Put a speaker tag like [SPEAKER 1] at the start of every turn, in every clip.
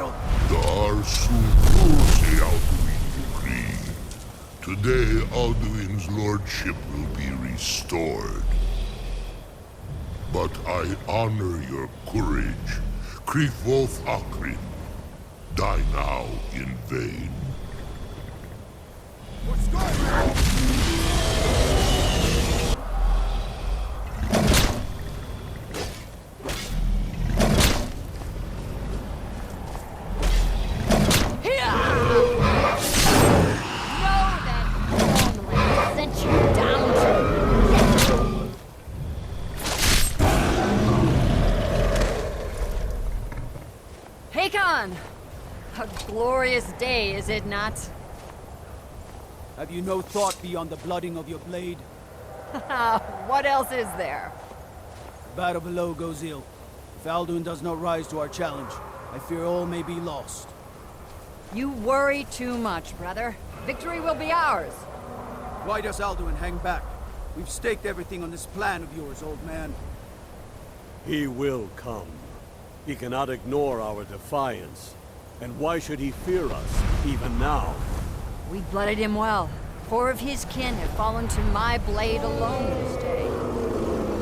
[SPEAKER 1] battle.
[SPEAKER 2] Today, Alduin's lordship will be restored. But I honor your courage. Krifvolf Akrin. Die now in vain.
[SPEAKER 1] For Skyrim!
[SPEAKER 3] A glorious day, is it not?
[SPEAKER 1] Have you no thought beyond the blooding of your blade?
[SPEAKER 3] What else is there?
[SPEAKER 1] The battle below goes ill. If Alduin does not rise to our challenge, I fear all may be lost.
[SPEAKER 3] You worry too much, brother. Victory will be ours.
[SPEAKER 1] Why does Alduin hang back? We've staked everything on this plan of yours, old man.
[SPEAKER 4] He will come. He cannot ignore our defiance. And why should he fear us, even now?
[SPEAKER 3] We blooded him well. 4 of his kin have fallen to my blade alone this day.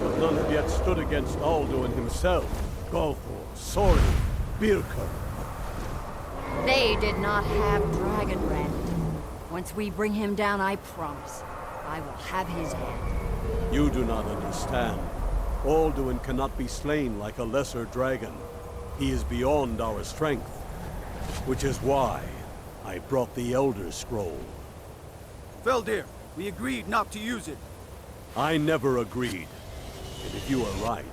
[SPEAKER 4] But none have yet stood against Alduin himself. Golthor, Sorin, Birker.
[SPEAKER 3] They did not have Dragon Rend. Once we bring him down, I promise, I will have his hand.
[SPEAKER 4] You do not understand. Alduin cannot be slain like a lesser dragon. He is beyond our strength. Which is why I brought the Elder Scroll.
[SPEAKER 1] Feldir, we agreed not to use it.
[SPEAKER 4] I never agreed. And if you are right,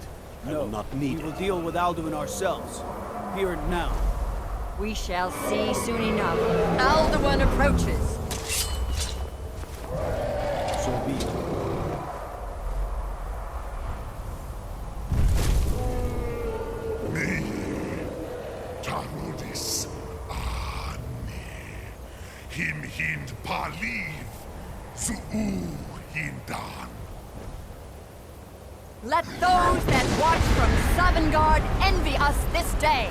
[SPEAKER 4] I will not need
[SPEAKER 1] we will
[SPEAKER 4] it.
[SPEAKER 1] deal with Alduin ourselves. Here and now.
[SPEAKER 3] We shall see soon enough. Alduin approaches.
[SPEAKER 1] So be it.
[SPEAKER 2] Him hind paliv, zuu hindan.
[SPEAKER 3] Let those that watch from Sovngarde envy us this day.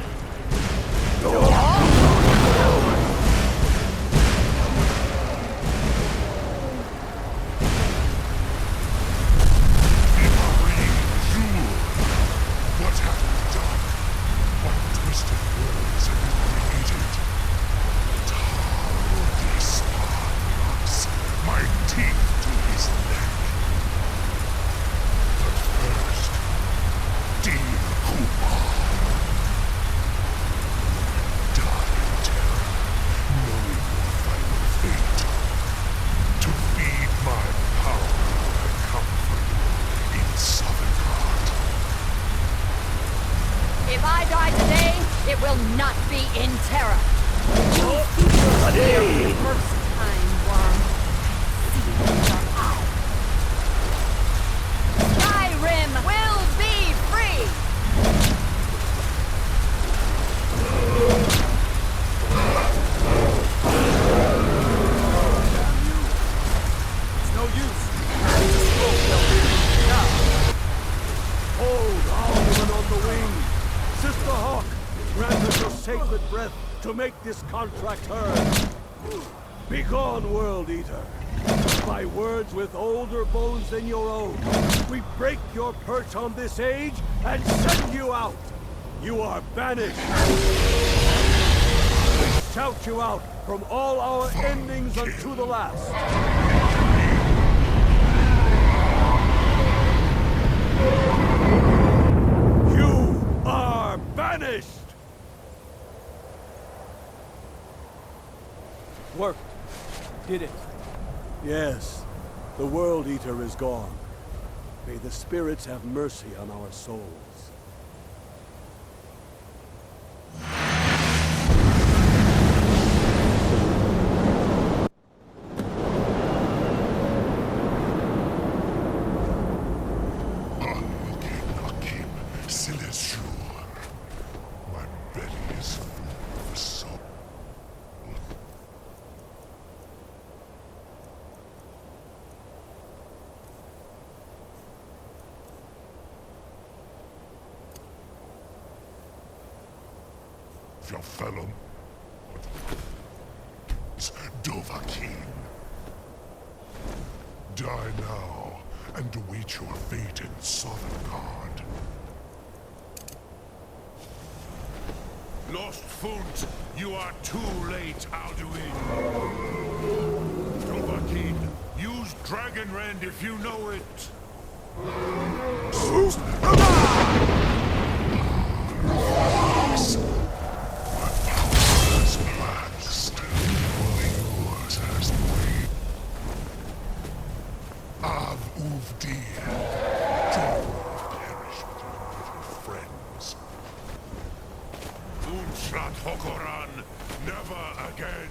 [SPEAKER 2] What have you done? What twisted words have you created? My teeth to his neck. But first, dear Kumar, die in terror, knowing your final fate. To feed my power, I come for you in Sovngarde.
[SPEAKER 3] If I die today, it will not be in terror. First time, Worm. Skyrim will be free!
[SPEAKER 1] It's no use.
[SPEAKER 4] Hold Alduin on the wing! Sister Hawk, grant us your sacred breath to make this contract heard. Begone, World Eater! By words with older bones than your own, we break your perch on this age and send you out! You are banished! We shout you out from all our endings unto the last! You are banished!
[SPEAKER 1] Worked. Did it.
[SPEAKER 4] Yes, the World Eater is gone. May the spirits have mercy on our souls.
[SPEAKER 2] My belly is full of soul. of your fellow Dovahkiin. Die now and await your fate in Sovngarde.
[SPEAKER 5] Lost Funt, you are too late, Alduin. Dovahkiin, use Dragonrend if you know it. Unshlat Hokoran, never again.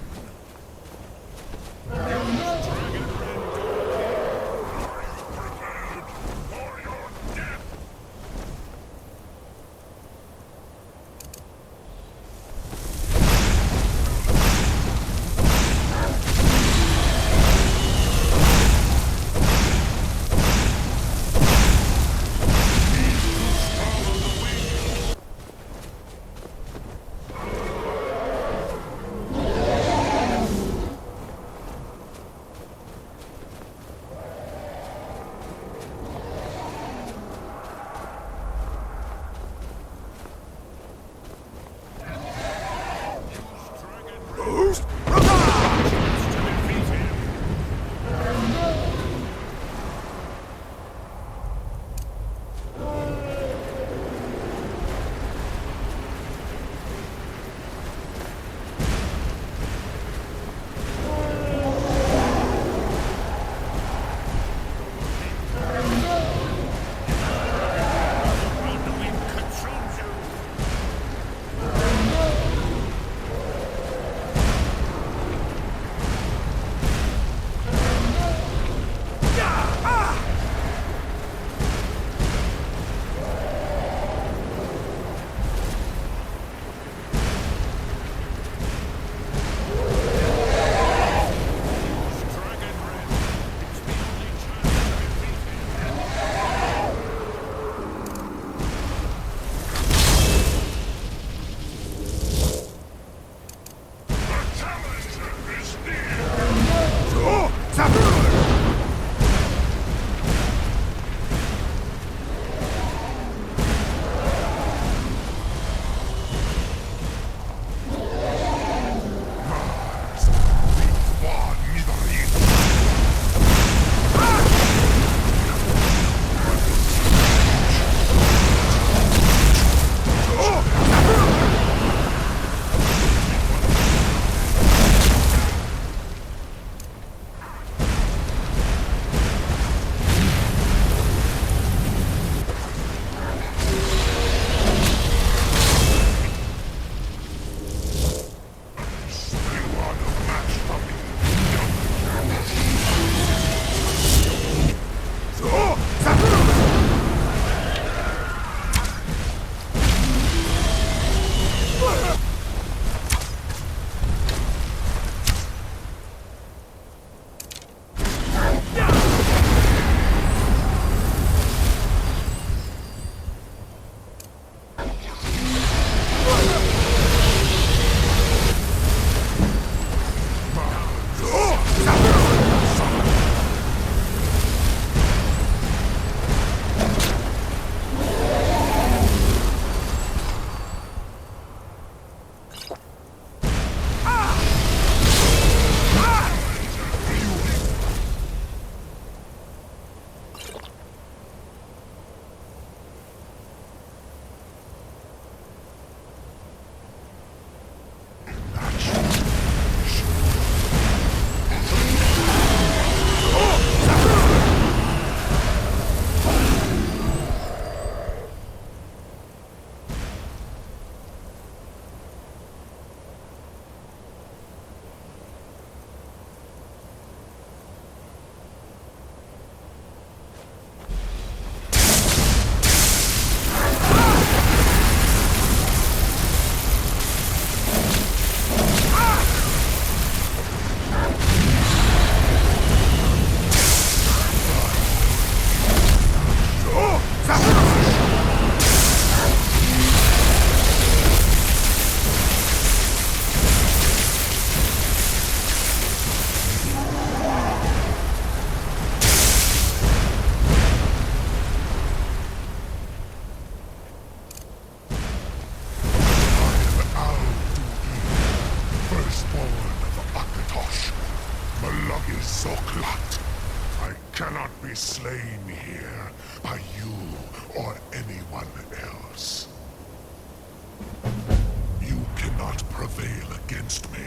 [SPEAKER 2] against me.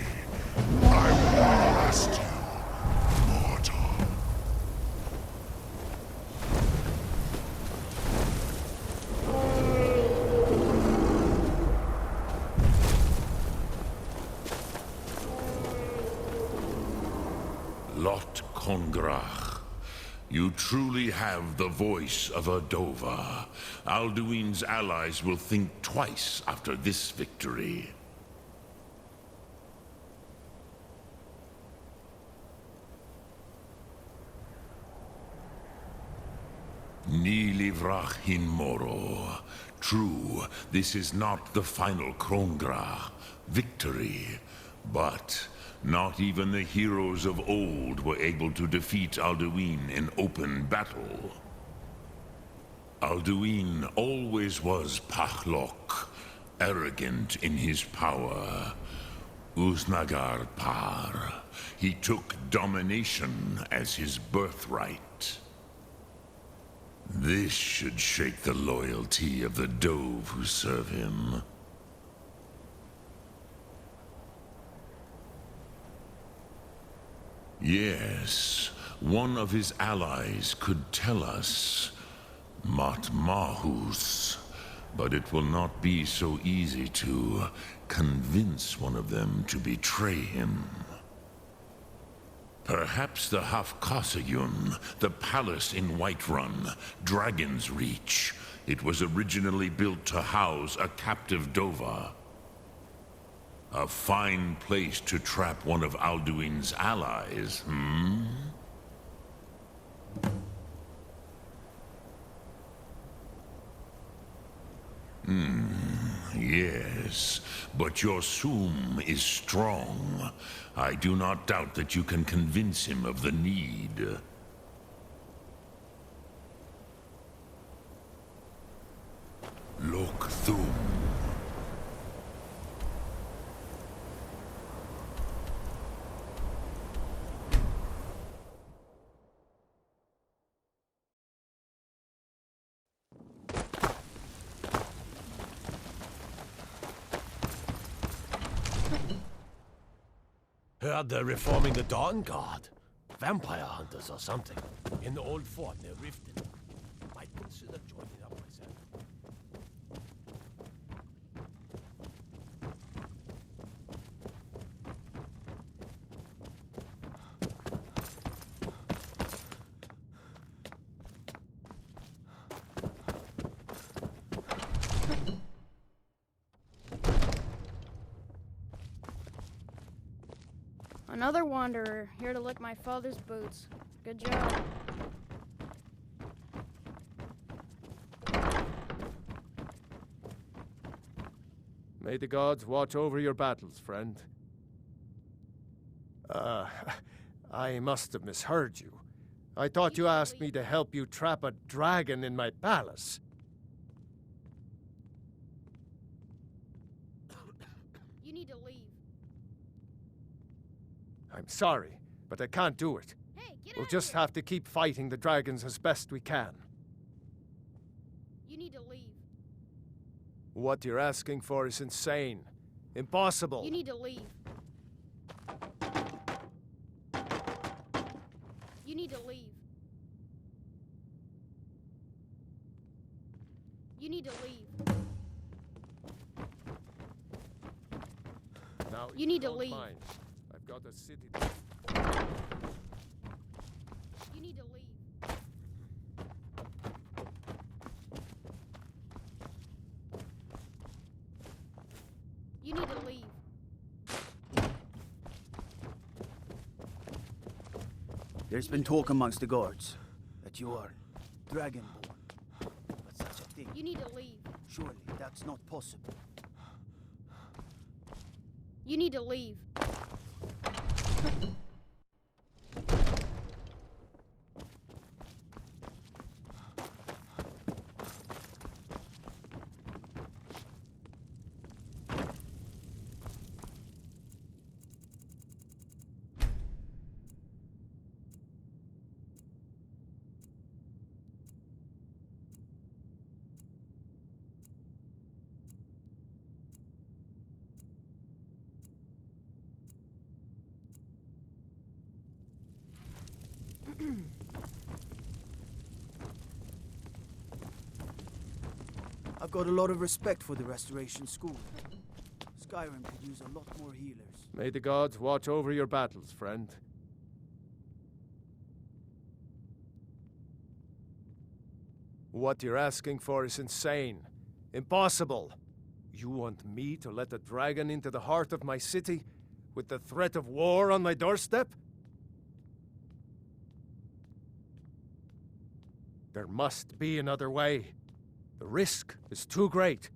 [SPEAKER 2] I will blast you, mortal.
[SPEAKER 5] Lot Kongrach. You truly have the voice of a Dova. Alduin's allies will think twice after this victory. Ni livrach hin moro. True, this is not the final Krongrach victory, but not even the heroes of old were able to defeat Alduin in open battle. Alduin always was Pachlok, arrogant in his power. Uznagar Par. He took domination as his birthright. This should shake the loyalty of the Dove who serve him. Yes, one of his allies could tell us. Matmahus. But it will not be so easy to convince one of them to betray him. Perhaps the Hafkasayun, the palace in Whiterun, Dragon's Reach. It was originally built to house a captive Dova. A fine place to trap one of Alduin's allies, hmm? Yes, but your Sum is strong. I do not doubt that you can convince him of the need. Lok Thum.
[SPEAKER 4] Heard they're reforming the Dawn Guard. Vampire hunters or something. In the old fort near Riften. Might consider joining up myself.
[SPEAKER 6] Another wanderer, here to lick my father's boots. Good job.
[SPEAKER 4] May the gods watch over your battles, friend. I must have misheard you. I thought you asked me to help you trap a dragon in my palace.
[SPEAKER 6] You need to leave.
[SPEAKER 4] I'm sorry, but I can't do it.
[SPEAKER 6] Hey, get
[SPEAKER 4] We'll
[SPEAKER 6] out
[SPEAKER 4] just
[SPEAKER 6] of here.
[SPEAKER 4] have to keep fighting the dragons as best we can.
[SPEAKER 6] You need to leave.
[SPEAKER 4] What you're asking for is insane. Impossible.
[SPEAKER 6] You need to leave. You need to leave. You need to leave.
[SPEAKER 4] Now,
[SPEAKER 6] You need to
[SPEAKER 4] don't
[SPEAKER 6] leave.
[SPEAKER 4] mind. I've got a city.
[SPEAKER 6] You need to leave. You need to leave.
[SPEAKER 1] There's been talk amongst the guards that you are dragonborn. But such a thing,
[SPEAKER 6] You need to leave.
[SPEAKER 1] surely that's not possible.
[SPEAKER 6] You need to leave.
[SPEAKER 1] I've got a lot of respect for the Restoration School. Skyrim could use a lot more healers.
[SPEAKER 7] May the gods watch over your battles, friend. What you're asking for is insane. Impossible. You want me to let a dragon into the heart of my city, with the threat of war on my doorstep? There must be another way. The risk is too great.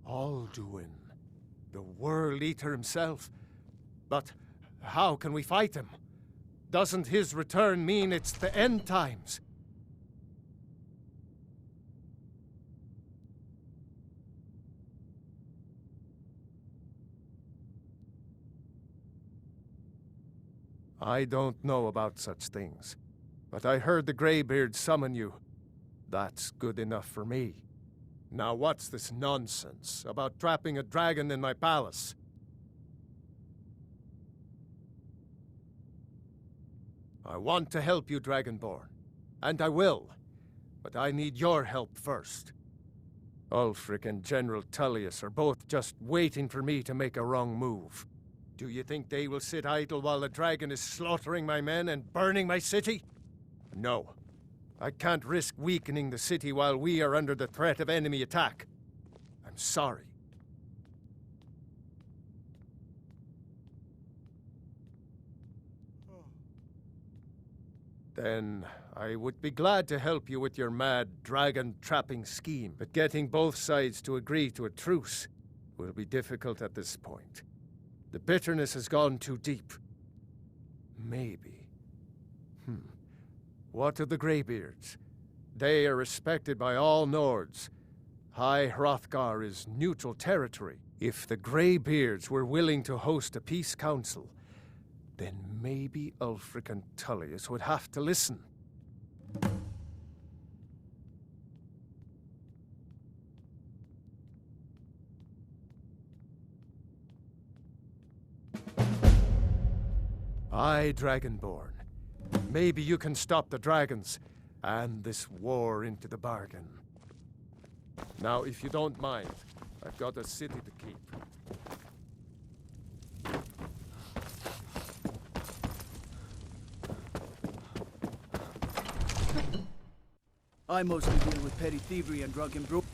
[SPEAKER 7] Alduin, the World Eater himself. But how can we fight him? Doesn't his return mean it's the end times? I don't know about such things, but I heard the Greybeard summon you. That's good enough for me. Now what's this nonsense about trapping a dragon in my palace? I want to help you, Dragonborn, and I will, but I need your help first. Ulfric and General Tullius are both just waiting for me to make a wrong move. Do you think they will sit idle while the dragon is slaughtering my men and burning my city? No. I can't risk weakening the city while we are under the threat of enemy attack. I'm sorry. Then I would be glad to help you with your mad dragon-trapping scheme, but getting both sides to agree to a truce will be difficult at this point. The bitterness has gone too deep. Maybe. What of the Greybeards? They are respected by all Nords. High Hrothgar is neutral territory. If the Greybeards were willing to host a peace council, then maybe Ulfric and Tullius would have to listen. Aye, Dragonborn. Maybe you can stop the dragons, and this war into the bargain. Now, if you don't mind, I've got a city to keep.
[SPEAKER 1] I mostly deal with petty thievery and drunken brew.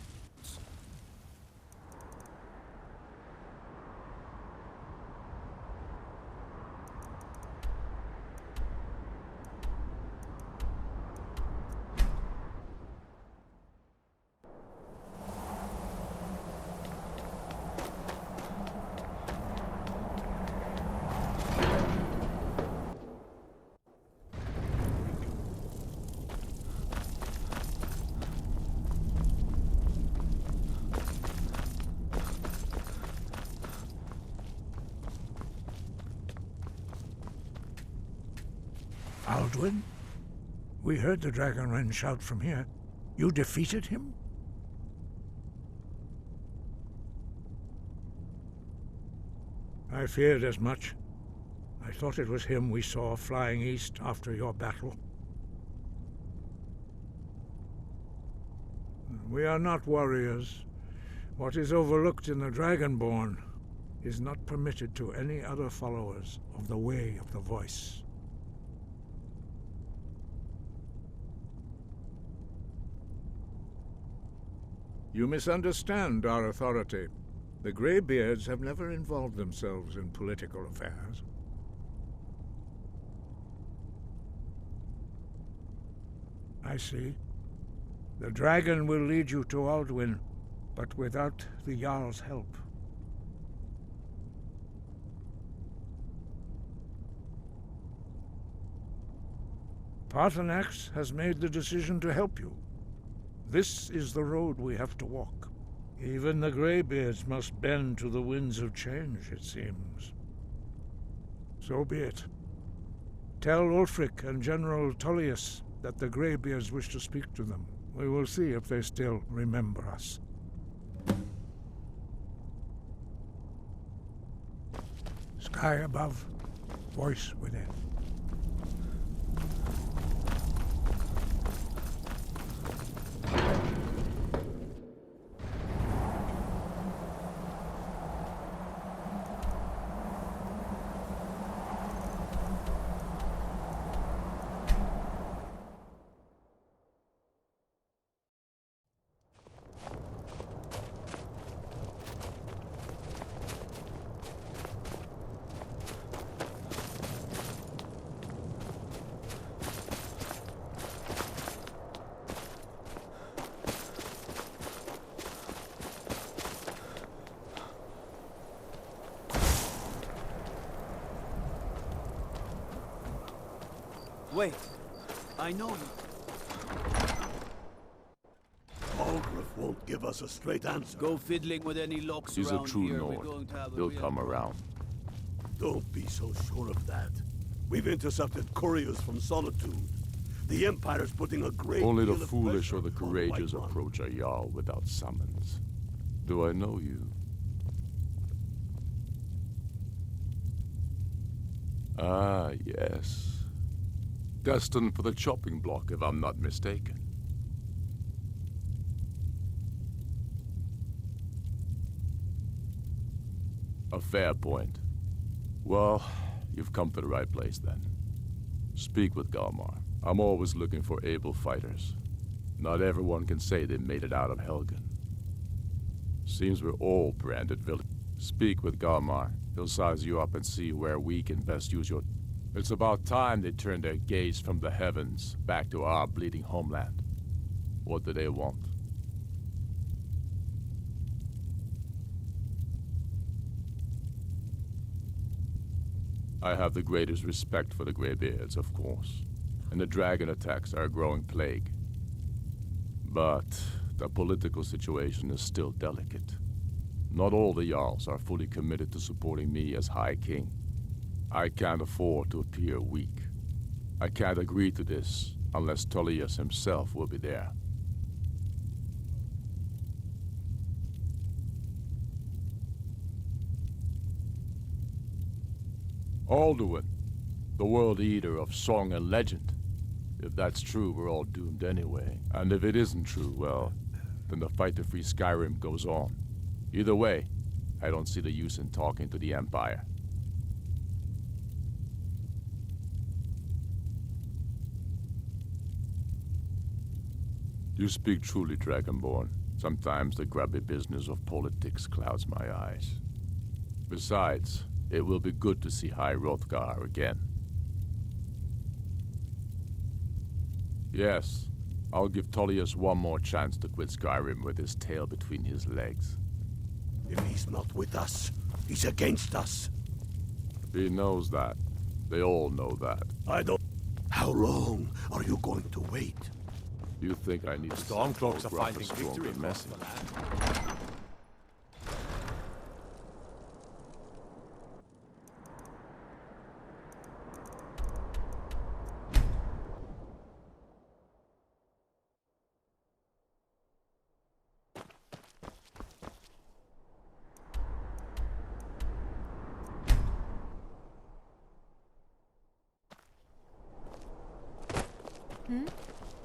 [SPEAKER 8] Alduin? We heard the Dragonren shout from here. You defeated him? I feared as much. I thought it was him we saw flying east after your battle. We are not warriors. What is overlooked in the Dragonborn is not permitted to any other followers of the Way of the Voice. You misunderstand our authority. The Greybeards have never involved themselves in political affairs. I see. The dragon will lead you to Alduin, but without the Jarl's help. Paarthurnax has made the decision to help you. This is the road we have to walk. Even the Greybeards must bend to the winds of change, it seems. So be it. Tell Ulfric and General Tullius that the Greybeards wish to speak to them. We will see if they still remember us. Sky above, voice within.
[SPEAKER 1] Wait, I know you.
[SPEAKER 4] Algriff won't give us a straight answer.
[SPEAKER 1] Go fiddling with any locks
[SPEAKER 9] He's a
[SPEAKER 1] around
[SPEAKER 9] true
[SPEAKER 1] here. We're
[SPEAKER 9] Nord.
[SPEAKER 1] going to have a
[SPEAKER 9] He'll
[SPEAKER 1] real
[SPEAKER 9] come
[SPEAKER 1] problem.
[SPEAKER 9] around.
[SPEAKER 4] Don't be so sure of that. We've intercepted couriers from Solitude. The Empire's putting a great
[SPEAKER 9] Only the
[SPEAKER 4] deal of
[SPEAKER 9] foolish
[SPEAKER 4] pressure
[SPEAKER 9] or the
[SPEAKER 4] on
[SPEAKER 9] courageous
[SPEAKER 4] Whiterun.
[SPEAKER 9] approach a Jarl without summons. Do I know you? Ah, yes. Destined for the chopping block, if I'm not mistaken. A fair point. Well, you've come to the right place then. Speak with Galmar. I'm always looking for able fighters. Not everyone can say they made it out of Helgen. Seems we're all branded villains. Speak with Galmar. He'll size you up and see where we can best use your... It's about time they turned their gaze from the heavens back to our bleeding homeland. What do they want? I have the greatest respect for the Greybeards, of course. And the dragon attacks are a growing plague. But the political situation is still delicate. Not all the Jarls are fully committed to supporting me as High King. I can't afford to appear weak. I can't agree to this unless Tullius himself will be there. Alduin, the World Eater of song and legend. If that's true, we're all doomed anyway. And if it isn't true, well, then the fight to free Skyrim goes on. Either way, I don't see the use in talking to the Empire. You speak truly, Dragonborn. Sometimes the grubby business of politics clouds my eyes. Besides, it will be good to see High Hrothgar again. Yes, I'll give Tullius one more chance to quit Skyrim with his tail between his legs.
[SPEAKER 4] If he's not with us, he's against us.
[SPEAKER 9] He knows that. They all know that.
[SPEAKER 4] I don't... How long are you going to wait?
[SPEAKER 9] You think I need to
[SPEAKER 7] Stormcloaks are
[SPEAKER 9] send
[SPEAKER 7] finding
[SPEAKER 9] a stronger
[SPEAKER 7] victory across
[SPEAKER 9] message?
[SPEAKER 7] the land.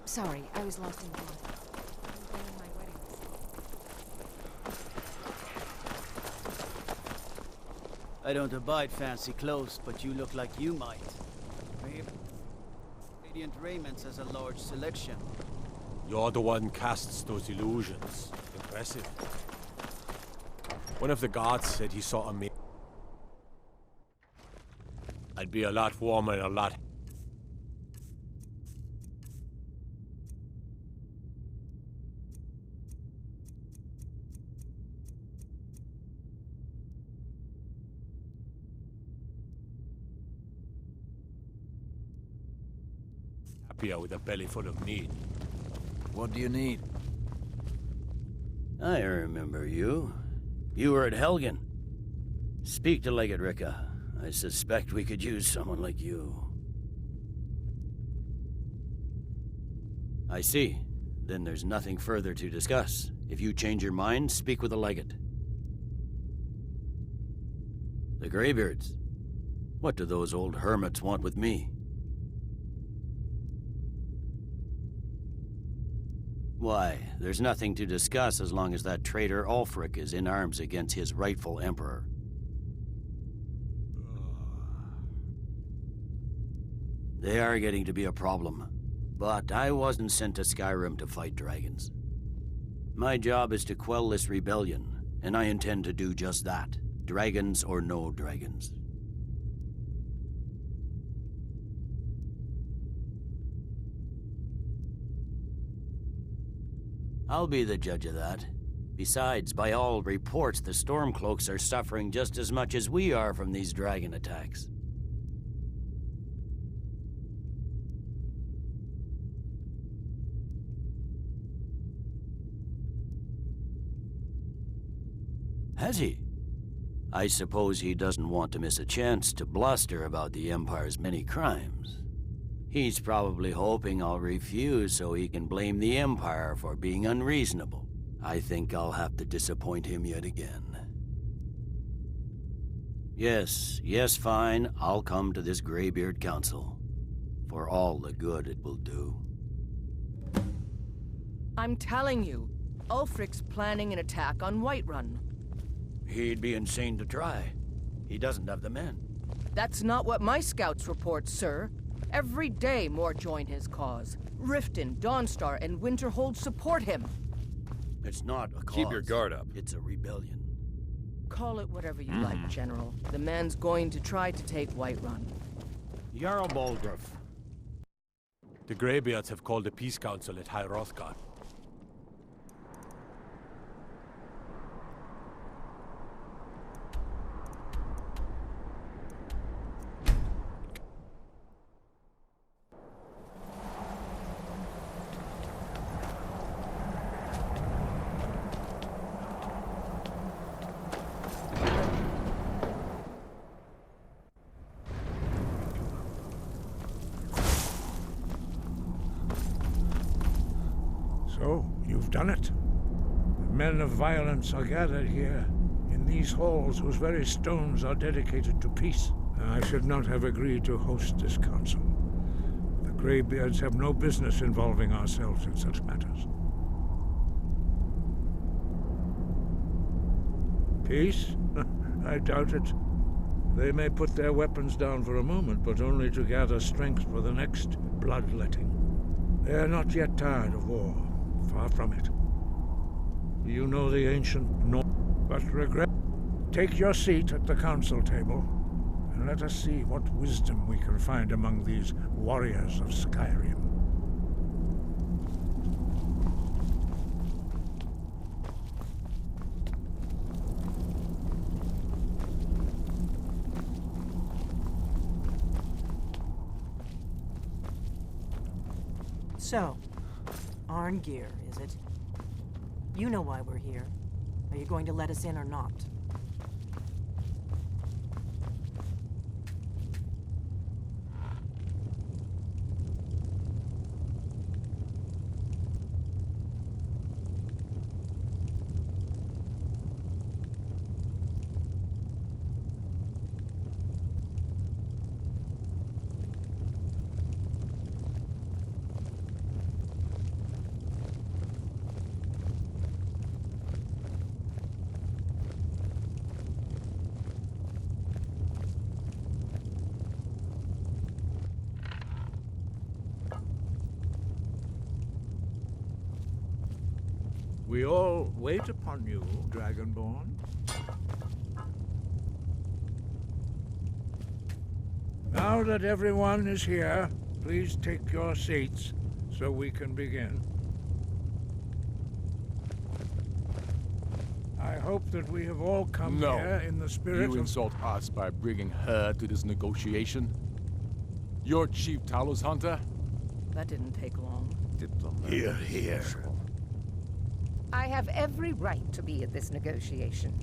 [SPEAKER 3] Sorry, I was lost in thought. I was planning my wedding.
[SPEAKER 1] I don't abide fancy clothes, but you look like you might. Radiant raiments has a large selection.
[SPEAKER 10] You're the one casts those illusions. Impressive. One of the guards said he saw a me. I'd be a lot warmer and a lot... happier with a belly full of meat.
[SPEAKER 11] What do you need? I remember you. You were at Helgen. Speak to Legate Ricka. I suspect we could use someone like you. I see. Then there's nothing further to discuss. If you change your mind, speak with the Legate. The Greybeards. What do those old hermits want with me? Why, there's nothing to discuss as long as that traitor Ulfric is in arms against his rightful emperor. They are getting to be a problem. But I wasn't sent to Skyrim to fight dragons. My job is to quell this rebellion, and I intend to do just that. Dragons or no dragons. I'll be the judge of that. Besides, by all reports, the Stormcloaks are suffering just as much as we are from these dragon attacks. Has he? I suppose he doesn't want to miss a chance to bluster about the Empire's many crimes. He's probably hoping I'll refuse so he can blame the Empire for being unreasonable. I think I'll have to disappoint him yet again. Yes, fine, I'll come to this Greybeard Council. For all the good it will do.
[SPEAKER 12] I'm telling you, Ulfric's planning an attack on Whiterun.
[SPEAKER 11] He'd be insane to try. He doesn't have the men.
[SPEAKER 12] That's not what my scouts report, sir. Every day more join his cause. Riften, Dawnstar, and Winterhold support him.
[SPEAKER 11] It's not a cause.
[SPEAKER 13] Keep your guard up.
[SPEAKER 11] It's a rebellion.
[SPEAKER 12] Call it whatever you like, General. The man's going to try to take Whiterun.
[SPEAKER 11] Jarl Balgruuf.
[SPEAKER 10] The Greybeards have called a peace council at High Hrothgar.
[SPEAKER 8] So, you've done it. The men of violence are gathered here, in these halls whose very stones are dedicated to peace. I should not have agreed to host this council. The Greybeards have no business involving ourselves in such matters. Peace? I doubt it. They may put their weapons down for a moment, but only to gather strength for the next bloodletting. They are not yet tired of war. Far from it. You know the ancient North, but regret. Take your seat at the council table, and let us see what wisdom we can find among these warriors of Skyrim.
[SPEAKER 14] So, Arngeir, is it? You know why we're here. Are you going to let us in or not?
[SPEAKER 8] We all wait upon you, Dragonborn. Now that everyone is here, please take your seats so we can begin. I hope that we have all come here in the spirit of...
[SPEAKER 9] You insult us by bringing her to this negotiation? You're Chief Talos Hunter?
[SPEAKER 12] That didn't take long.
[SPEAKER 11] Here, here.
[SPEAKER 15] I have every right to be at this negotiation.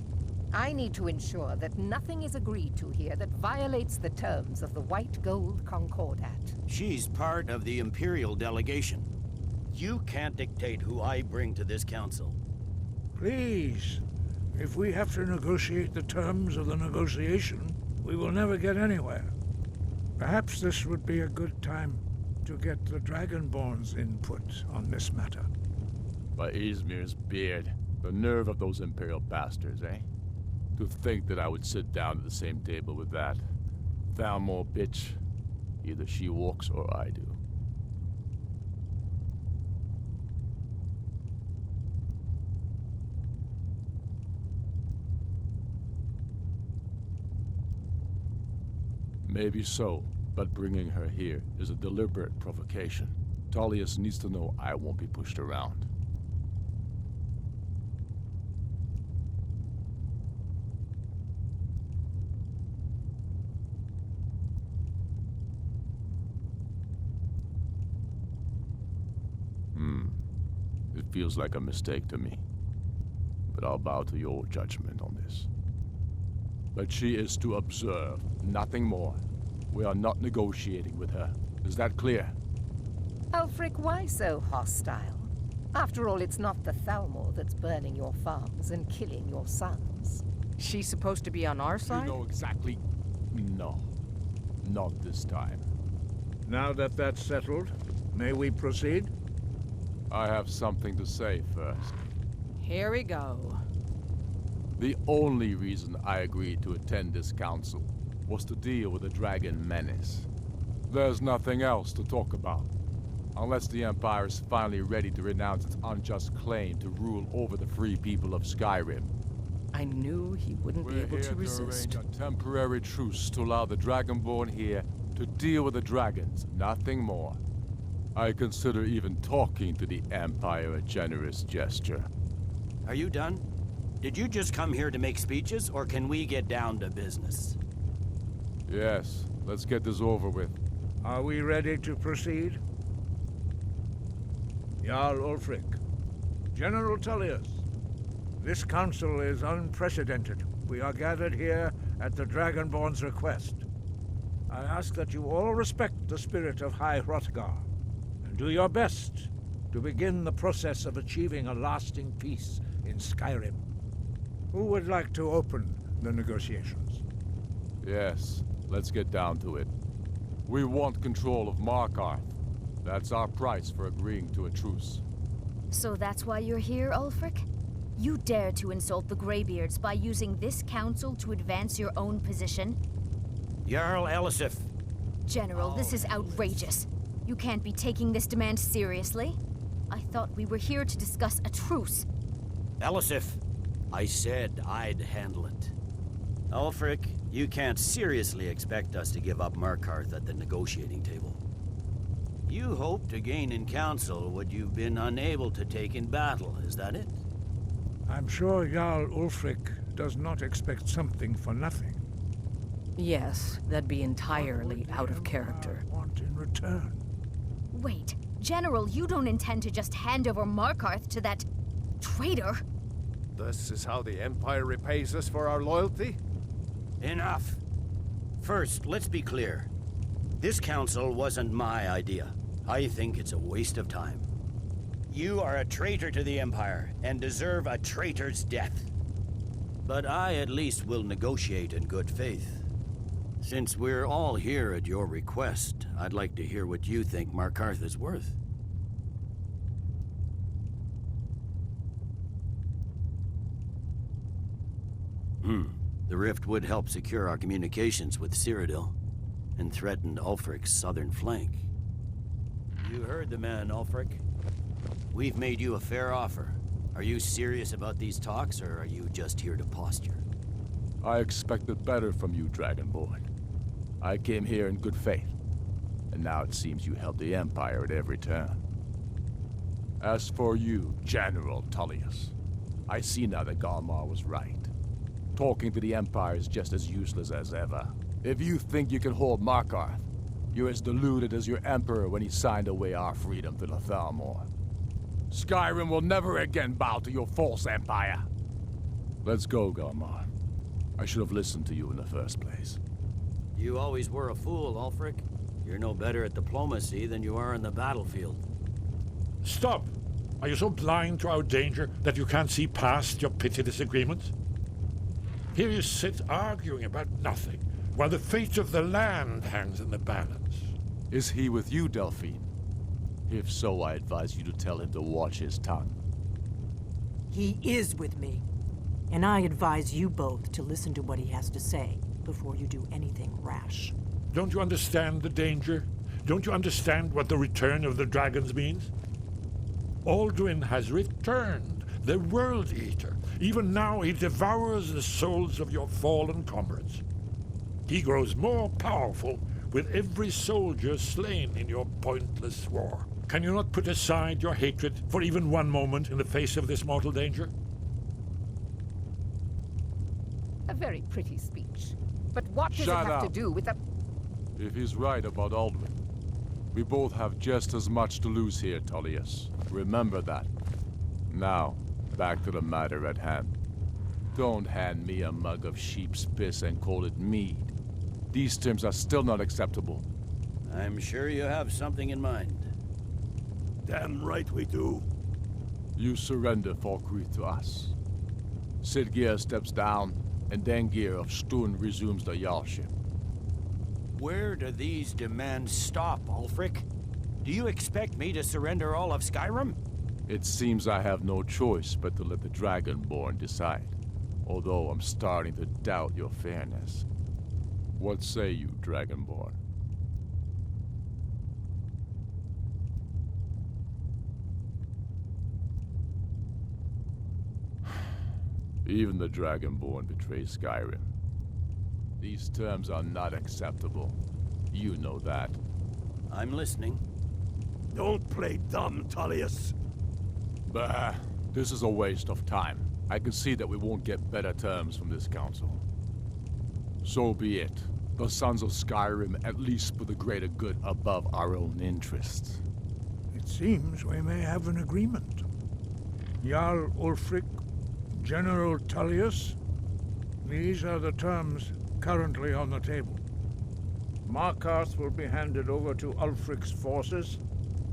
[SPEAKER 15] I need to ensure that nothing is agreed to here that violates the terms of the White Gold Concordat.
[SPEAKER 11] She's part of the Imperial delegation. You can't dictate who I bring to this council.
[SPEAKER 8] Please, if we have to negotiate the terms of the negotiation, we will never get anywhere. Perhaps this would be a good time to get the Dragonborn's input on this matter.
[SPEAKER 9] By Izmir's beard, the nerve of those Imperial bastards, eh? To think that I would sit down at the same table with that Thalmor bitch. Either she walks or I do. Maybe so, but bringing her here is a deliberate provocation. Tullius needs to know I won't be pushed around. It feels like a mistake to me. But I'll bow to your judgment on this. But she is to observe, nothing more. We are not negotiating with her. Is that clear?
[SPEAKER 15] Ulfric, why so hostile? After all, it's not the Thalmor that's burning your farms and killing your sons.
[SPEAKER 12] She's supposed to be on our side?
[SPEAKER 9] You know exactly... No. Not this time.
[SPEAKER 8] Now that that's settled, may we proceed?
[SPEAKER 9] I have something to say first.
[SPEAKER 12] Here we go.
[SPEAKER 9] The only reason I agreed to attend this council was to deal with the dragon menace. There's nothing else to talk about. Unless the Empire is finally ready to renounce its unjust claim to rule over the free people of Skyrim.
[SPEAKER 12] I knew he wouldn't be able to resist.
[SPEAKER 9] Arrange a temporary truce to allow the Dragonborn here to deal with the dragons, nothing more. I consider even talking to the Empire a generous gesture.
[SPEAKER 11] Are you done? Did you just come here to make speeches, or can we get down to business?
[SPEAKER 9] Yes, let's get this over with.
[SPEAKER 8] Are we ready to proceed? Jarl Ulfric, General Tullius, this council is unprecedented. We are gathered here at the Dragonborn's request. I ask that you all respect the spirit of High Hrothgar, and do your best to begin the process of achieving a lasting peace in Skyrim. Who would like to open the negotiations?
[SPEAKER 9] Yes, let's get down to it. We want control of Markarth. That's our price for agreeing to a truce.
[SPEAKER 13] So that's why you're here, Ulfric? You dare to insult the Greybeards by using this council to advance your own position?
[SPEAKER 11] Jarl Elisif.
[SPEAKER 13] General, this is outrageous. You can't be taking this demand seriously. I thought we were here to discuss a truce.
[SPEAKER 11] Elisif, I said I'd handle it. Ulfric, you can't seriously expect us to give up Markarth at the negotiating table. You hope to gain in council what you've been unable to take in battle, is that it?
[SPEAKER 8] I'm sure Jarl Ulfric does not expect something for nothing.
[SPEAKER 12] Yes, that'd be entirely out of character.
[SPEAKER 8] Want in return?
[SPEAKER 13] Wait, General, you don't intend to just hand over Markarth to that traitor?
[SPEAKER 7] This is how the Empire repays us for our loyalty?
[SPEAKER 11] Enough. First, let's be clear. This council wasn't my idea. I think it's a waste of time. You are a traitor to the Empire, and deserve a traitor's death. But I at least will negotiate in good faith. Since we're all here at your request, I'd like to hear what you think Markarth is worth. The rift would help secure our communications with Cyrodiil, and threatened Ulfric's southern flank. You heard the man, Ulfric. We've made you a fair offer. Are you serious about these talks, or are you just here to posture?
[SPEAKER 9] I expected better from you, Dragonborn. I came here in good faith, and now it seems you help the Empire at every turn. As for you, General Tullius, I see now that Galmar was right. Talking to the Empire is just as useless as ever. If you think you can hold Markarth, you're as deluded as your Emperor when he signed away our freedom to the Thalmor. Skyrim will never again bow to your false empire. Let's go, Galmar. I should have listened to you in the first place.
[SPEAKER 11] You always were a fool, Ulfric. You're no better at diplomacy than you are in the battlefield.
[SPEAKER 2] Stop! Are you so blind to our danger that you can't see past your petty disagreements? Here you sit arguing about nothing, while the fate of the land hangs in the balance.
[SPEAKER 9] Is he with you, Delphine? If so, I advise you to tell him to watch his tongue.
[SPEAKER 14] He is with me. And I advise you both to listen to what he has to say before you do anything rash.
[SPEAKER 2] Don't you understand the danger? Don't you understand what the return of the dragons means? Alduin has returned, the World Eater. Even now he devours the souls of your fallen comrades. He grows more powerful with every soldier slain in your pointless war. Can you not put aside your hatred for even one moment in the face of this mortal danger?
[SPEAKER 15] A very pretty speech. But what does
[SPEAKER 9] Shut
[SPEAKER 15] it have
[SPEAKER 9] up.
[SPEAKER 15] to do with the...
[SPEAKER 9] If he's right about Alduin, we both have just as much to lose here, Tullius. Remember that. Now, back to the matter at hand. Don't hand me a mug of sheep's piss and call it mead. These terms are still not acceptable.
[SPEAKER 11] I'm sure you have something in mind.
[SPEAKER 4] Damn right we do.
[SPEAKER 9] You surrender Falkreath to us. Sidgeir steps down, and Dengir of Stun resumes the Jarlship.
[SPEAKER 11] Where do these demands stop, Ulfric? Do you expect me to surrender all of Skyrim?
[SPEAKER 9] It seems I have no choice but to let the Dragonborn decide. Although I'm starting to doubt your fairness. What say you, Dragonborn? Even the Dragonborn betray Skyrim. These terms are not acceptable. You know that.
[SPEAKER 11] I'm listening.
[SPEAKER 4] Don't play dumb, Tullius.
[SPEAKER 9] Bah, this is a waste of time. I can see that we won't get better terms from this council. So be it. The Sons of Skyrim at least put the greater good above our own interests.
[SPEAKER 8] It seems we may have an agreement. Jarl Ulfric, General Tullius, these are the terms currently on the table. Markarth will be handed over to Ulfric's forces,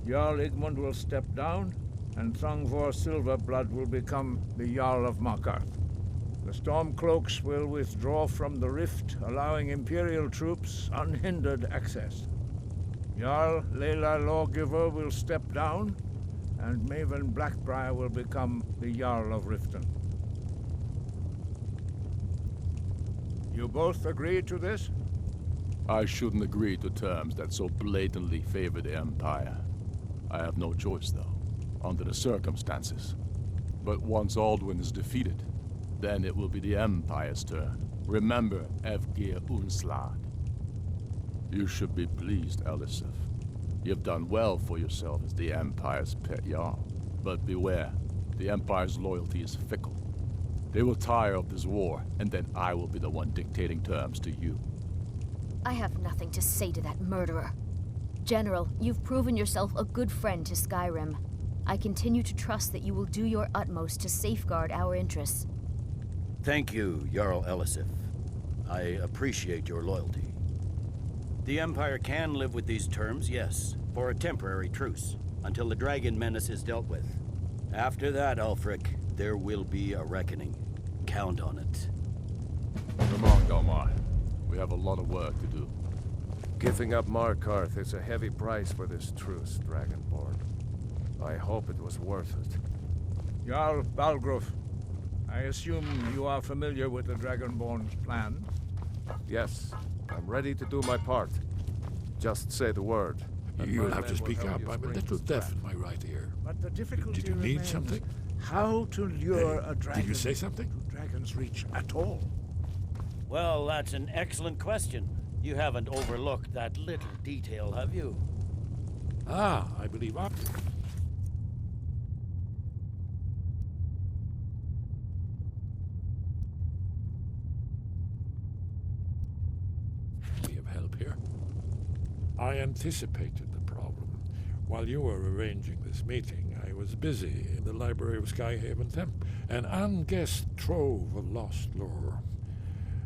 [SPEAKER 8] Jarl Igmund will step down, and Thangvor Silverblood will become the Jarl of Markarth. The Stormcloaks will withdraw from the rift, allowing Imperial troops unhindered access. Jarl Leila Lawgiver will step down, and Maven Blackbriar will become the Jarl of Riften. You both agree to this?
[SPEAKER 9] I shouldn't agree to terms that so blatantly favor the Empire. I have no choice, though, under the circumstances. But once Alduin is defeated, then it will be the Empire's turn. Remember Evgir Unslad. You should be pleased, Elisif. You've done well for yourself as the Empire's pet Jarl. But beware, the Empire's loyalty is fickle. They will tire of this war, and then I will be the one dictating terms to you.
[SPEAKER 13] I have nothing to say to that murderer. General, you've proven yourself a good friend to Skyrim. I continue to trust that you will do your utmost to safeguard our interests.
[SPEAKER 11] Thank you, Jarl Elisif. I appreciate your loyalty. The Empire can live with these terms, yes, for a temporary truce, until the dragon menace is dealt with. After that, Ulfric, there will be a reckoning. Count on it.
[SPEAKER 9] Come on, Galmar. We have a lot of work to do.
[SPEAKER 7] Giving up Markarth is a heavy price for this truce, Dragonborn. I hope it was worth it.
[SPEAKER 8] Jarl Balgruf, I assume you are familiar with the Dragonborn's plan?
[SPEAKER 7] Yes, I'm ready to do my part. Just say the word.
[SPEAKER 2] You'll have to speak up. I'm a little deaf in my right ear.
[SPEAKER 8] But the difficulty
[SPEAKER 2] Did you need
[SPEAKER 8] remains
[SPEAKER 2] something?
[SPEAKER 8] how to lure a dragon
[SPEAKER 2] Did you say something?
[SPEAKER 8] to Dragon's Reach at all.
[SPEAKER 11] Well, that's an excellent question. You haven't overlooked that little detail, have you?
[SPEAKER 2] Ah, I believe I... We have help here. I anticipated the problem. While you were arranging this meeting, I was busy in the library of Skyhaven Temp, an unguessed trove of lost lore.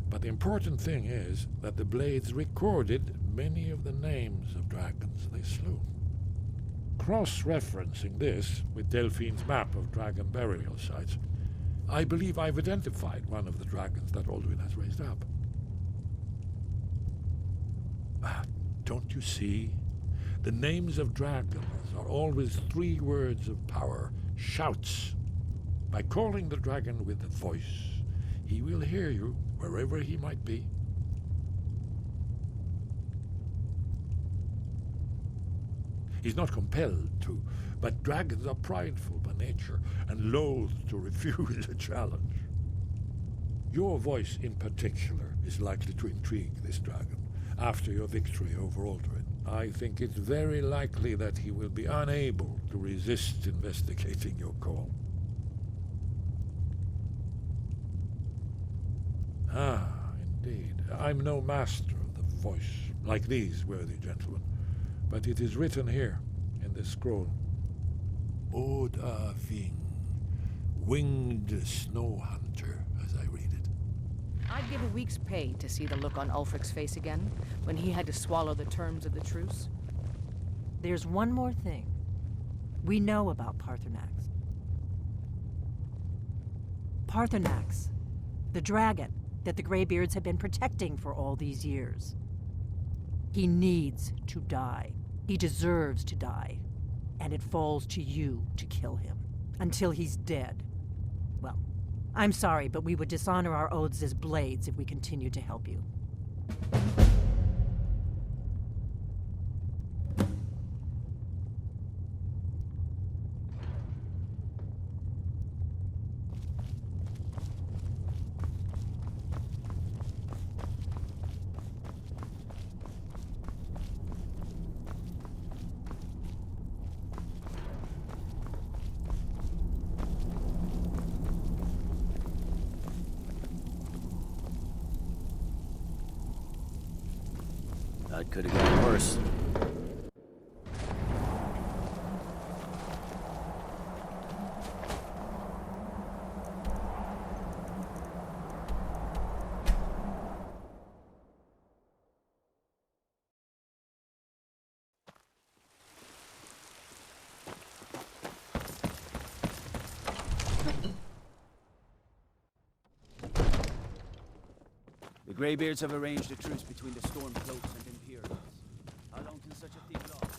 [SPEAKER 2] But the important thing is that the Blades recorded many of the names of dragons they slew. Cross-referencing this with Delphine's map of dragon burial sites, I believe I've identified one of the dragons that Alduin has raised up. Don't you see? The names of dragons are always 3 words of power, shouts. By calling the dragon with a voice, he will hear you wherever he might be. He's not compelled to, but dragons are prideful by nature and loath to refuse a challenge. Your voice in particular is likely to intrigue this dragon after your victory over Aldrin. I think it's very likely that he will be unable to resist investigating your call. Ah, indeed. I'm no master of the voice, like these worthy gentlemen, but it is written here, in this scroll. Oda Ving, winged snow hunter, as I read it.
[SPEAKER 12] I'd give a week's pay to see the look on Ulfric's face again, when he had to swallow the terms of the truce.
[SPEAKER 14] There's one more thing. We know about Paarthurnax. Paarthurnax, the dragon that the Greybeards have been protecting for all these years. He needs to die. He deserves to die. And it falls to you to kill him. Until he's dead. Well, I'm sorry, but we would dishonor our oaths as blades if we continued to help you.
[SPEAKER 11] That could have gotten worse.
[SPEAKER 1] The Greybeards have arranged a truce between the Stormcloaks and Imperials. How long can such a thing last?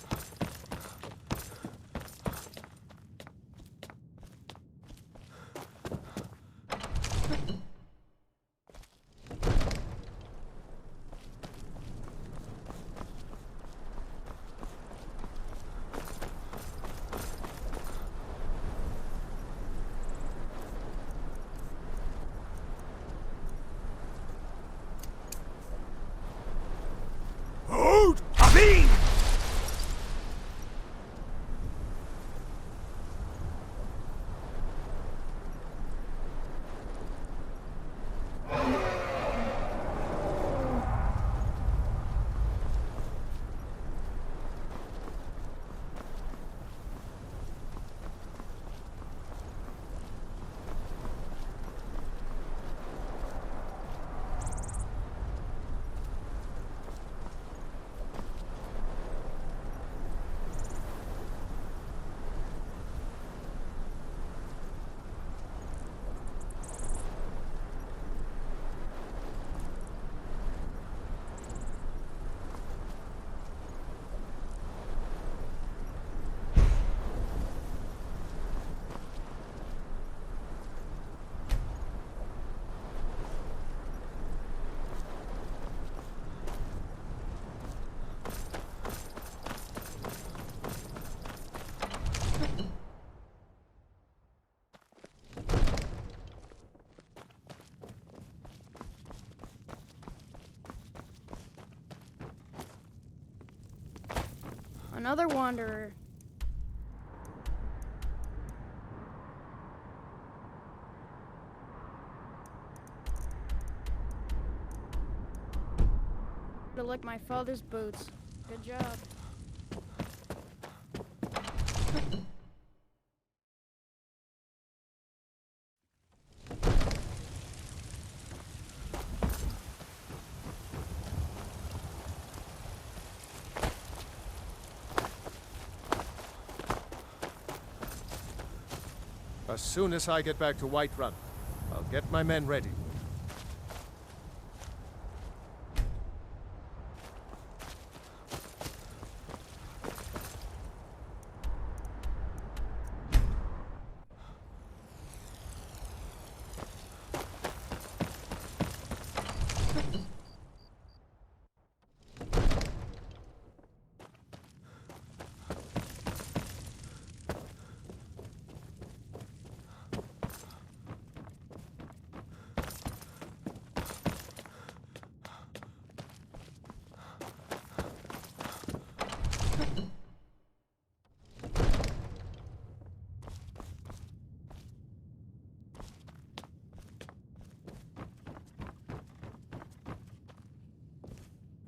[SPEAKER 6] Another wanderer. To lick my father's boots. Good job.
[SPEAKER 7] As soon as I get back to Whiterun, I'll get my men ready.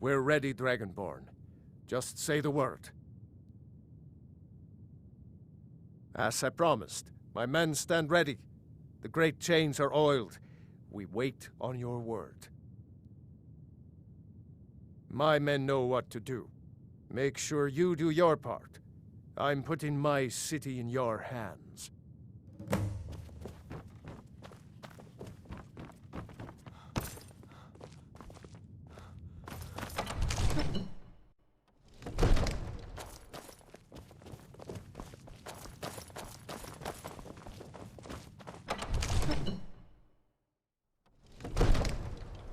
[SPEAKER 7] We're ready, Dragonborn. Just say the word. As I promised, my men stand ready. The great chains are oiled. We wait on your word. My men know what to do. Make sure you do your part. I'm putting my city in your hands.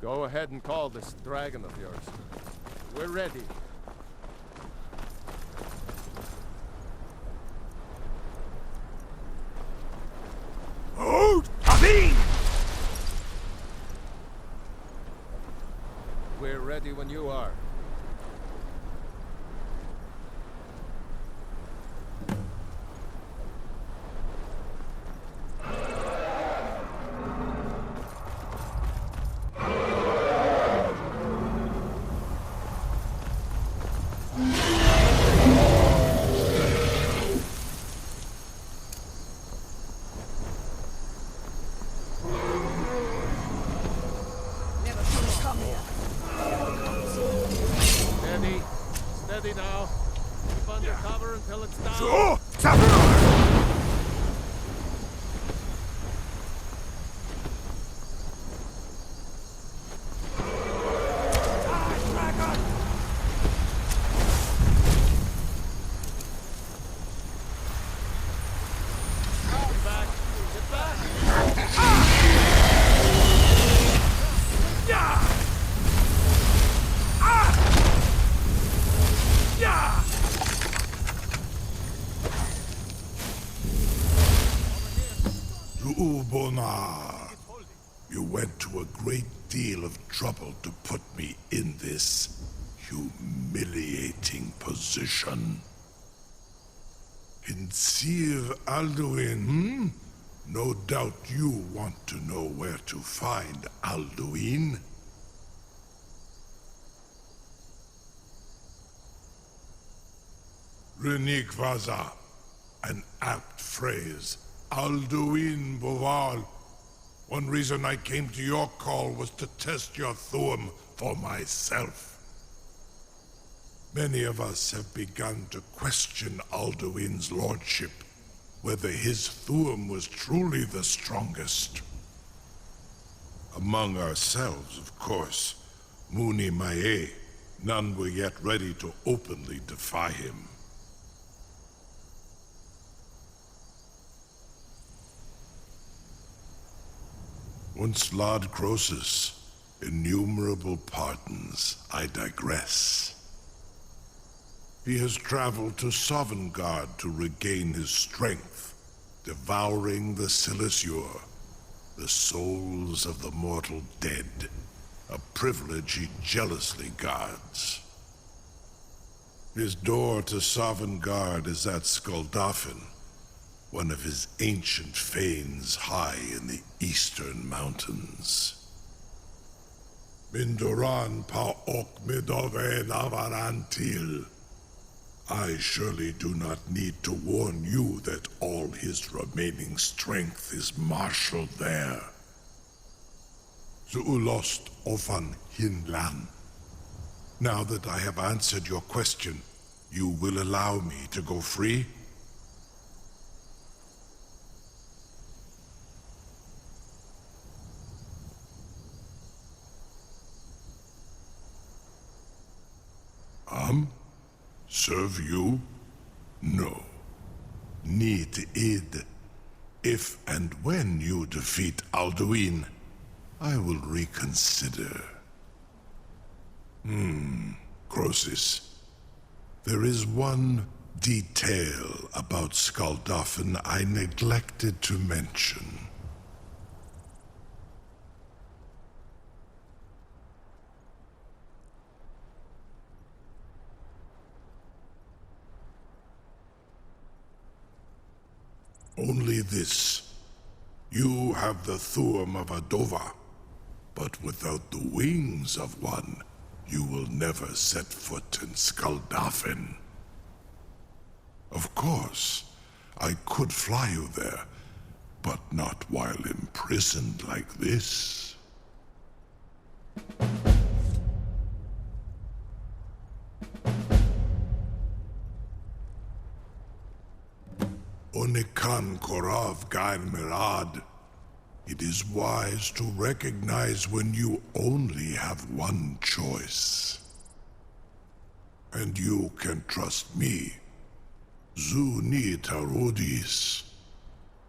[SPEAKER 7] Go ahead and call this dragon of yours. We're ready.
[SPEAKER 4] Hold! Abin!
[SPEAKER 7] We're ready when you are. Steady. Steady now. Keep under cover until it's down.
[SPEAKER 4] Sure!
[SPEAKER 5] Ubonar, you went to a great deal of trouble to put me in this humiliating position. In Sir Alduin, No doubt you want to know where to find Alduin. Renikvaza, an apt phrase. Alduin Boval. One reason I came to your call was to test your Thuum for myself. Many of us have begun to question Alduin's lordship, whether his Thuum was truly the strongest. Among ourselves, of course, Muni Mae, none were yet ready to openly defy him. Once Lord Croesus, innumerable pardons, I digress. He has traveled to Sovngarde to regain his strength, devouring the Silesure, the souls of the mortal dead, a privilege he jealously guards. His door to Sovngarde is at Skuldafn, one of his ancient fanes high in the eastern mountains. Mindoran pa ok midove navarantil. I surely do not need to warn you that all his remaining strength is marshaled there. Zuulost ofan hinlan. Now that I have answered your question, you will allow me to go free? Serve you? No. Need id. If and when you defeat Alduin, I will reconsider. Croesus. There is one detail about Skuldafn I neglected to mention. Only this. You have the Thuum of a Dova, but without the wings of one.
[SPEAKER 16] you will never set foot in Skaldafen. Of course, I could fly you there, but not while imprisoned like this. Onikan Korav Gair Mirad. It is wise to recognize when you only have one choice. And you can trust me. Zuni Tarudis.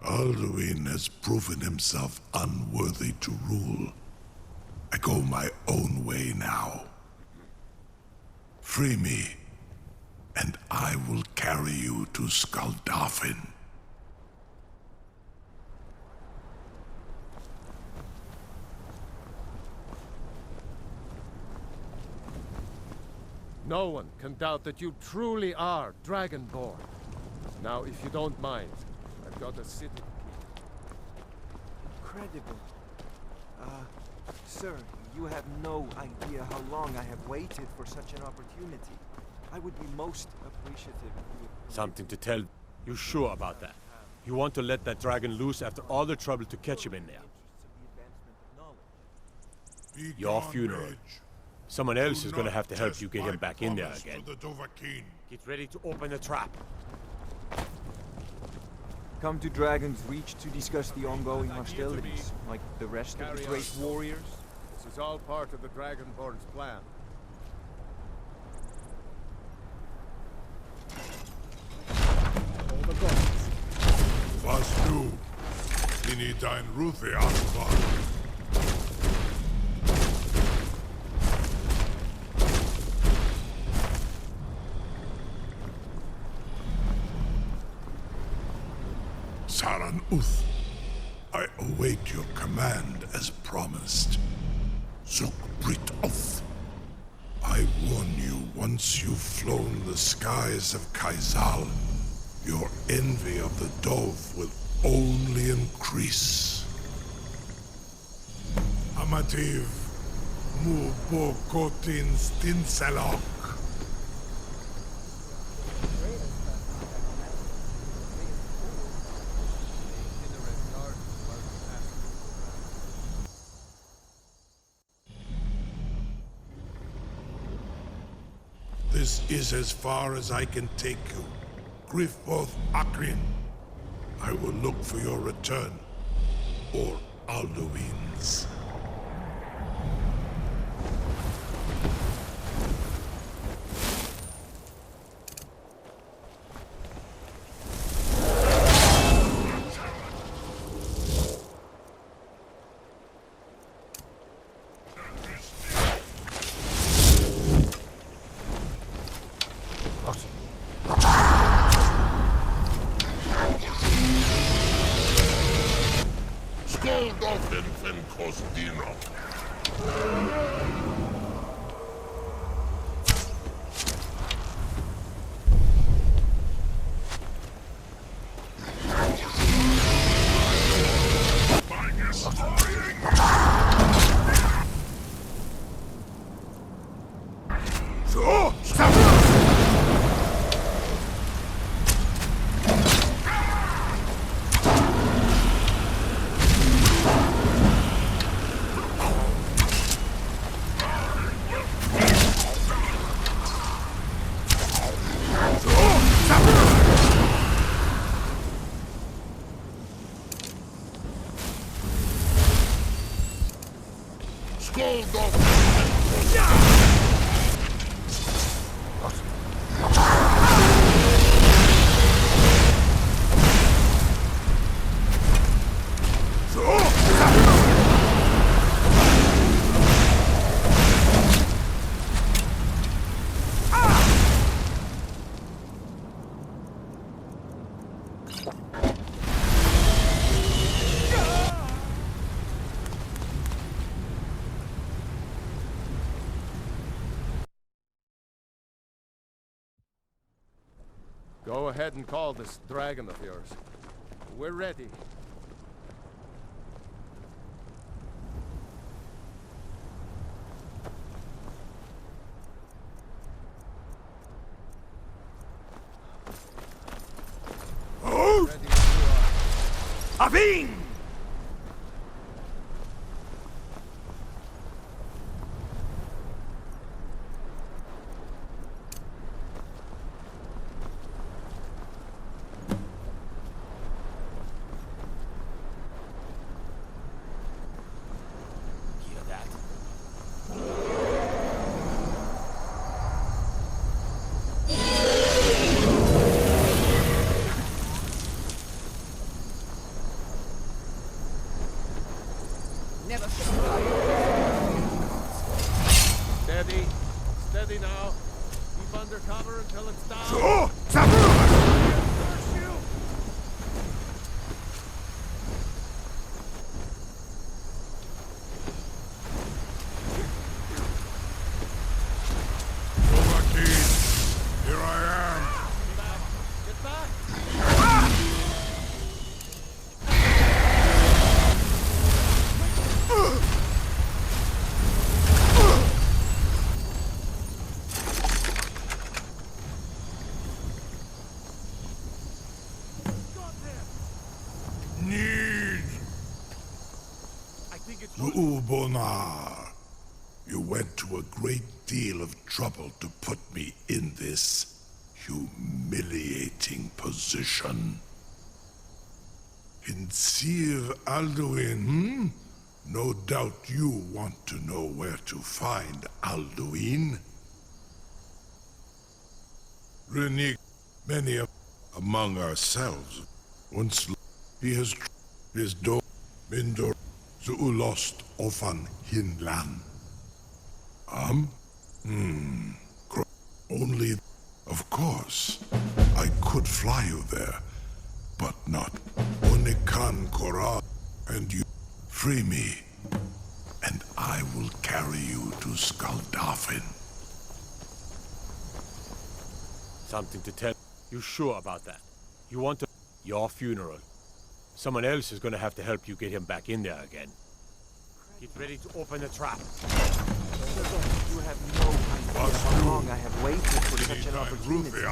[SPEAKER 16] Alduin has proven himself unworthy to rule. I go my own way now. Free me, and I will carry you to Skaldafen.
[SPEAKER 7] No one can doubt that you truly are Dragonborn. Now, if you don't mind, I've got a city key.
[SPEAKER 17] Incredible. Sir, you have no idea how long I have waited for such an opportunity. I would be most appreciative if you would...
[SPEAKER 10] Something to tell. You sure about that? You want to let that dragon loose after all the trouble to catch him in there? Your funeral. Someone else is gonna have to help you get him back in there again. Get ready to open the trap.
[SPEAKER 17] Come to Dragon's Reach to discuss the ongoing hostilities, like the rest of the great warriors?
[SPEAKER 7] This is all part of the Dragonborn's plan.
[SPEAKER 16] Was du? Ini dein Ruthi Akbar. Saran Uth, I await your command as promised. Zuk Brit Oth. I warn you, once you've flown the skies of Kaizal, your envy of the Dove will only increase. Amativ, mu bo kotin stinselok. This is as far as I can take you. Grifboth Akrin. I will look for your return, or Alduin's.
[SPEAKER 7] Go ahead and call this dragon of yours. We're ready.
[SPEAKER 4] king!
[SPEAKER 10] Hear that?
[SPEAKER 12] Never
[SPEAKER 7] Steady. Steady now. Keep under cover until it's down.
[SPEAKER 16] Oh,
[SPEAKER 7] Reinforce you!
[SPEAKER 16] Dovahkiin, here I am.
[SPEAKER 7] Get back!
[SPEAKER 16] Need.
[SPEAKER 7] I think it's
[SPEAKER 16] Zuubonar, you went to a great deal of trouble to put me in this humiliating position. In Sir Alduin, No doubt you want to know where to find Alduin. Renik, many among ourselves, once he has his do Mindor Zuulost Ofan Hinlan. Only, of course, I could fly you there, but not Onikan Korra, and you free me, and I will carry you to Skaldafin.
[SPEAKER 10] Something to tell. You sure about that? You want to... Your funeral. Someone else is gonna have to help you get him back in there again. Get ready to open the trap.
[SPEAKER 17] You have no idea how long I have waited for such an opportunity.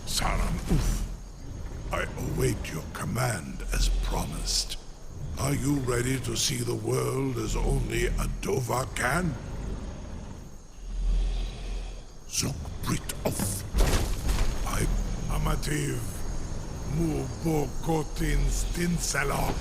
[SPEAKER 16] Saram Uf, I await your command as promised. Are you ready to see the world as only a Dova can? Zuk Brit Of. I Amativ Mubokotin Stinsela.